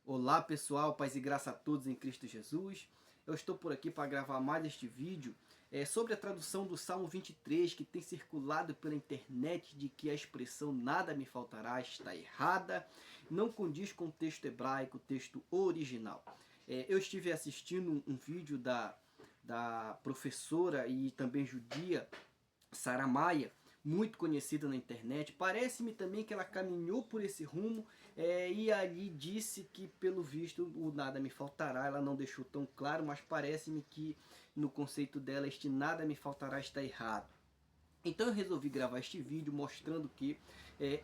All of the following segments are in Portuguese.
Olá pessoal, paz e graça a todos em Cristo Jesus. Eu estou por aqui para gravar mais este vídeo sobre a tradução do Salmo 23, que tem circulado pela internet de que a expressão nada me faltará está errada, não condiz com o texto hebraico, o texto original. Eu estive assistindo um vídeo da professora e também judia Sara Maia, muito conhecida na internet. Parece-me também que ela caminhou por esse rumo e ali disse que, pelo visto, o nada me faltará. Ela não deixou tão claro, mas parece-me que no conceito dela este nada me faltará está errado. Então eu resolvi gravar este vídeo mostrando que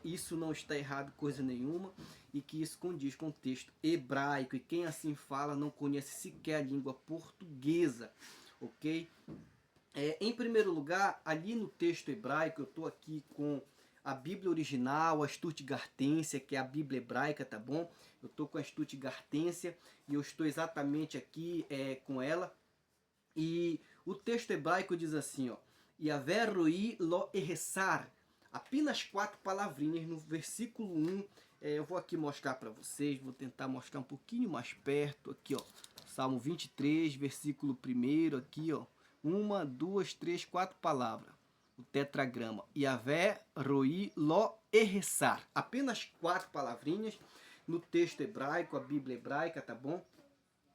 isso não está errado coisa nenhuma e que isso condiz com o texto hebraico, e quem assim fala não conhece sequer a língua portuguesa, ok? Em primeiro lugar, ali no texto hebraico, eu estou aqui com a Bíblia original, a Stuttgartensia, que é a Bíblia hebraica, tá bom? Eu estou com a Stuttgartensia e eu estou exatamente aqui com ela. E o texto hebraico diz assim, ó: Yavé roi lo eressar. Apenas 4 palavrinhas no versículo 1. Eu vou aqui mostrar para vocês, vou tentar mostrar um pouquinho mais perto, aqui ó, Salmo 23, versículo 1, aqui ó. 1, 2, 3, 4 palavras. O tetragrama. Yavé roi lo eressar. Apenas 4 palavrinhas no texto hebraico, a Bíblia hebraica, tá bom?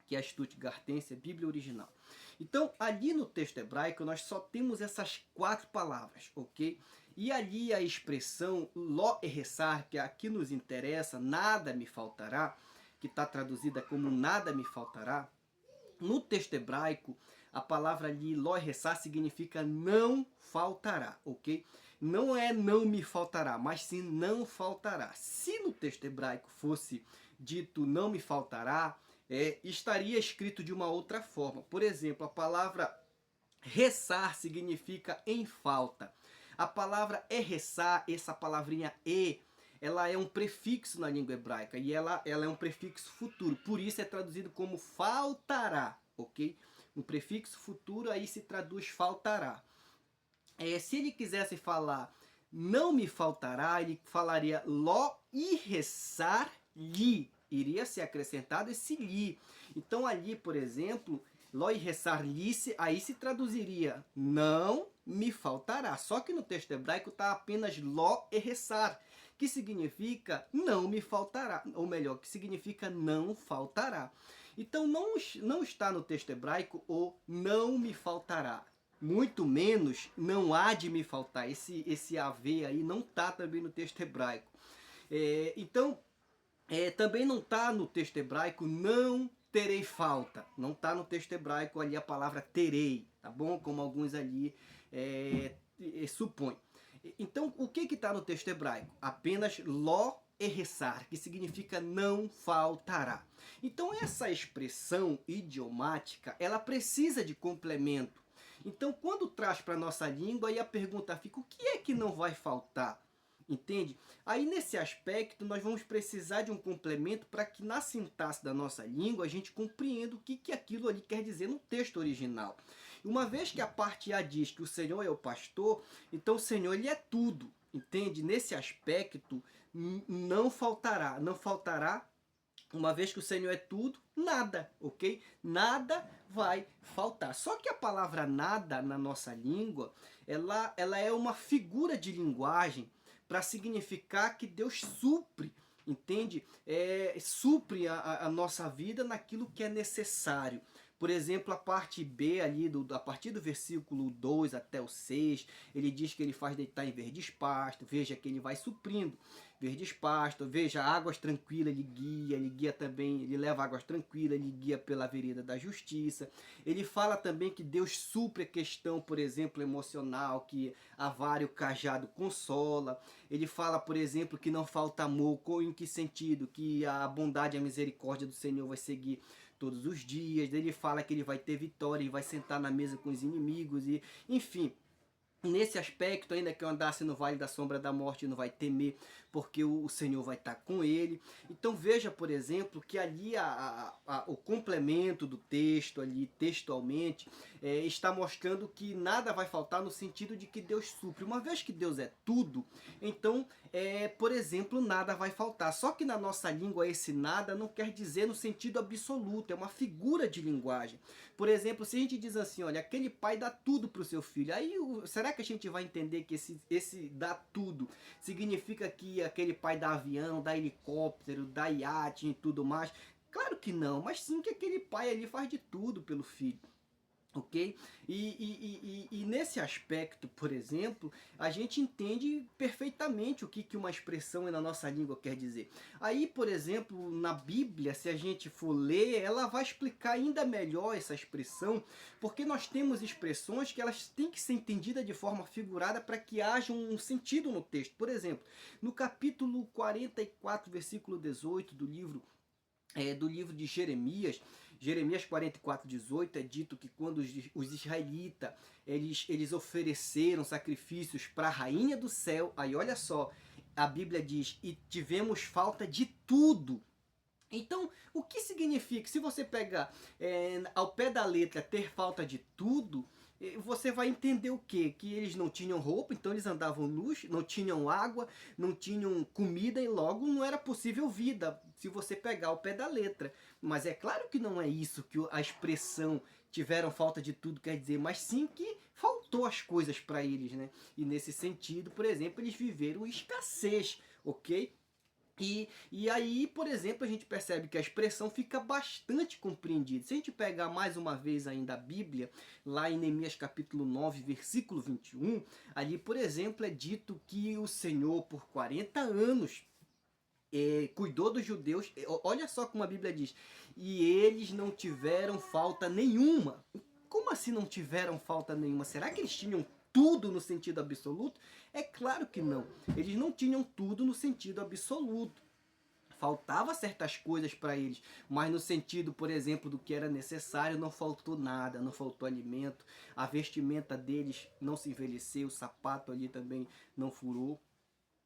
Que é a Stuttgartensia, a Bíblia original. Então, ali no texto hebraico, nós só temos essas 4 palavras, ok? E ali a expressão lo eressar, que aqui nos interessa, nada me faltará, que está traduzida como nada me faltará, no texto hebraico, a palavra ali, lo eressar, significa não faltará, ok? Não é não me faltará, mas sim não faltará. Se no texto hebraico fosse dito não me faltará, estaria escrito de uma outra forma. Por exemplo, a palavra ressar significa em falta. A palavra erressar, essa palavrinha ela é um prefixo na língua hebraica e ela é um prefixo futuro, por isso é traduzido como faltará, ok? Um prefixo futuro aí se traduz faltará. Se ele quisesse falar não me faltará, ele falaria lo irressar li, iria ser acrescentado esse li. Então ali, por exemplo, lo irressar li, aí se traduziria não me faltará. Só que no texto hebraico está apenas lo irressar, que significa não me faltará, ou melhor, que significa não faltará. Então não está no texto hebraico o não me faltará. Muito menos não há de me faltar. Esse haver aí não está também no texto hebraico. Então, também não está no texto hebraico não terei falta. Não está no texto hebraico ali a palavra terei, tá bom? Como alguns ali supõem. Então, o que está no texto hebraico? Apenas lo erressar, que significa não faltará. Então, essa expressão idiomática, ela precisa de complemento. Então, quando traz para a nossa língua, aí a pergunta fica, o que é que não vai faltar? Entende? Aí nesse aspecto nós vamos precisar de um complemento para que na sintaxe da nossa língua a gente compreenda o que aquilo ali quer dizer no texto original. Uma vez que a parte A diz que o Senhor é o pastor, então o Senhor ele é tudo, entende? Nesse aspecto não faltará, uma vez que o Senhor é tudo, nada, ok? Nada vai faltar. Só que a palavra nada na nossa língua, ela é uma figura de linguagem para significar que Deus supre, entende? Supre a nossa vida naquilo que é necessário. Por exemplo, a parte B ali, a partir do versículo 2 até o 6, ele diz que ele faz deitar em verdes pastos, veja que ele vai suprindo verdes pastos, veja, águas tranquilas ele guia também, ele leva águas tranquilas, ele guia pela vereda da justiça. Ele fala também que Deus supre a questão, por exemplo, emocional, que a vara e o cajado consola. Ele fala, por exemplo, que não falta amor, em que sentido? Que a bondade e a misericórdia do Senhor vai seguir todos os dias. Ele fala que ele vai ter vitória e vai sentar na mesa com os inimigos, e enfim. Nesse aspecto, ainda que eu andasse no vale da sombra da morte, não vai temer, porque o Senhor vai estar com ele. Então veja, por exemplo, que ali o complemento do texto, ali textualmente, está mostrando que nada vai faltar no sentido de que Deus supre. Uma vez que Deus é tudo, então, por exemplo, nada vai faltar. Só que na nossa língua esse nada não quer dizer no sentido absoluto, é uma figura de linguagem. Por exemplo, se a gente diz assim, olha, aquele pai dá tudo para o seu filho, aí será que a gente vai entender que esse dá tudo significa que aquele pai dá avião, dá helicóptero, dá iate e tudo mais? Claro que não, mas sim que aquele pai ali faz de tudo pelo filho. Ok? E nesse aspecto, por exemplo, a gente entende perfeitamente o que uma expressão na nossa língua quer dizer. Aí, por exemplo, na Bíblia, se a gente for ler, ela vai explicar ainda melhor essa expressão, porque nós temos expressões que elas têm que ser entendidas de forma figurada para que haja um sentido no texto. Por exemplo, no capítulo 44, versículo 18 do livro de Jeremias, Jeremias 44:18, é dito que quando os israelitas eles ofereceram sacrifícios para a rainha do céu, aí olha só, a Bíblia diz, e tivemos falta de tudo. Então, o que significa? Se você pegar ao pé da letra ter falta de tudo, você vai entender o quê? Que eles não tinham roupa, então eles andavam nus, não tinham água, não tinham comida e logo não era possível vida, se você pegar ao pé da letra. Mas é claro que não é isso que a expressão tiveram falta de tudo quer dizer, mas sim que faltou as coisas para eles, né? E nesse sentido, por exemplo, eles viveram escassez, ok? E aí, por exemplo, a gente percebe que a expressão fica bastante compreendida. Se a gente pegar mais uma vez ainda a Bíblia, lá em Neemias capítulo 9, versículo 21, ali, por exemplo, é dito que o Senhor, por 40 anos, cuidou dos judeus. Olha só como a Bíblia diz, e eles não tiveram falta nenhuma. Como assim não tiveram falta nenhuma? Será que eles tinham tudo no sentido absoluto? É claro que não. Eles não tinham tudo no sentido absoluto. Faltava certas coisas para eles, mas no sentido, por exemplo, do que era necessário, não faltou nada, não faltou alimento, a vestimenta deles não se envelheceu, o sapato ali também não furou.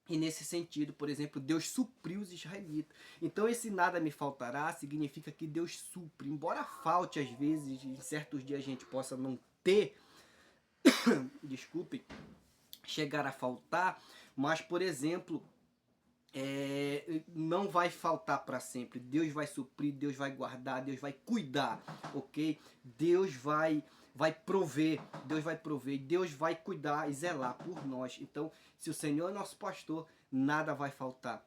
E nesse sentido, por exemplo, Deus supriu os israelitas. Então esse nada me faltará significa que Deus supre. Embora falte às vezes, em certos dias a gente possa não ter, desculpem, chegar a faltar, mas por exemplo, não vai faltar para sempre. Deus vai suprir, Deus vai guardar, Deus vai cuidar, ok? Deus vai prover, Deus vai cuidar e zelar por nós. Então, se o Senhor é nosso pastor, nada vai faltar.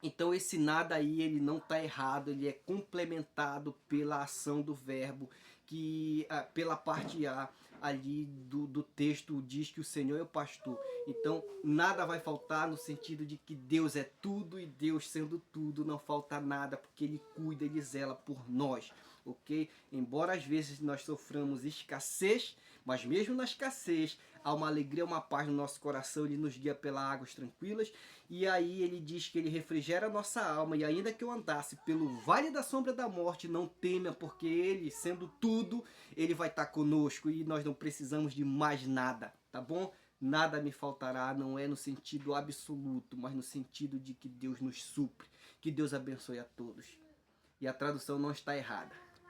Então esse nada aí, ele não está errado, ele é complementado pela ação do verbo, que pela parte A ali do texto diz que o Senhor é o pastor. Então nada vai faltar no sentido de que Deus é tudo e Deus sendo tudo não falta nada, porque Ele cuida, Ele zela por nós, ok? Embora às vezes nós soframos escassez, mas mesmo na escassez há uma alegria, uma paz no nosso coração, Ele nos guia pelas águas tranquilas, e aí Ele diz que Ele refrigera a nossa alma, e ainda que eu andasse pelo vale da sombra da morte, não tema, porque Ele, sendo tudo, Ele vai estar conosco, e nós não precisamos de mais nada, tá bom? Nada me faltará, não é no sentido absoluto, mas no sentido de que Deus nos supre, que Deus abençoe a todos. E a tradução não está errada.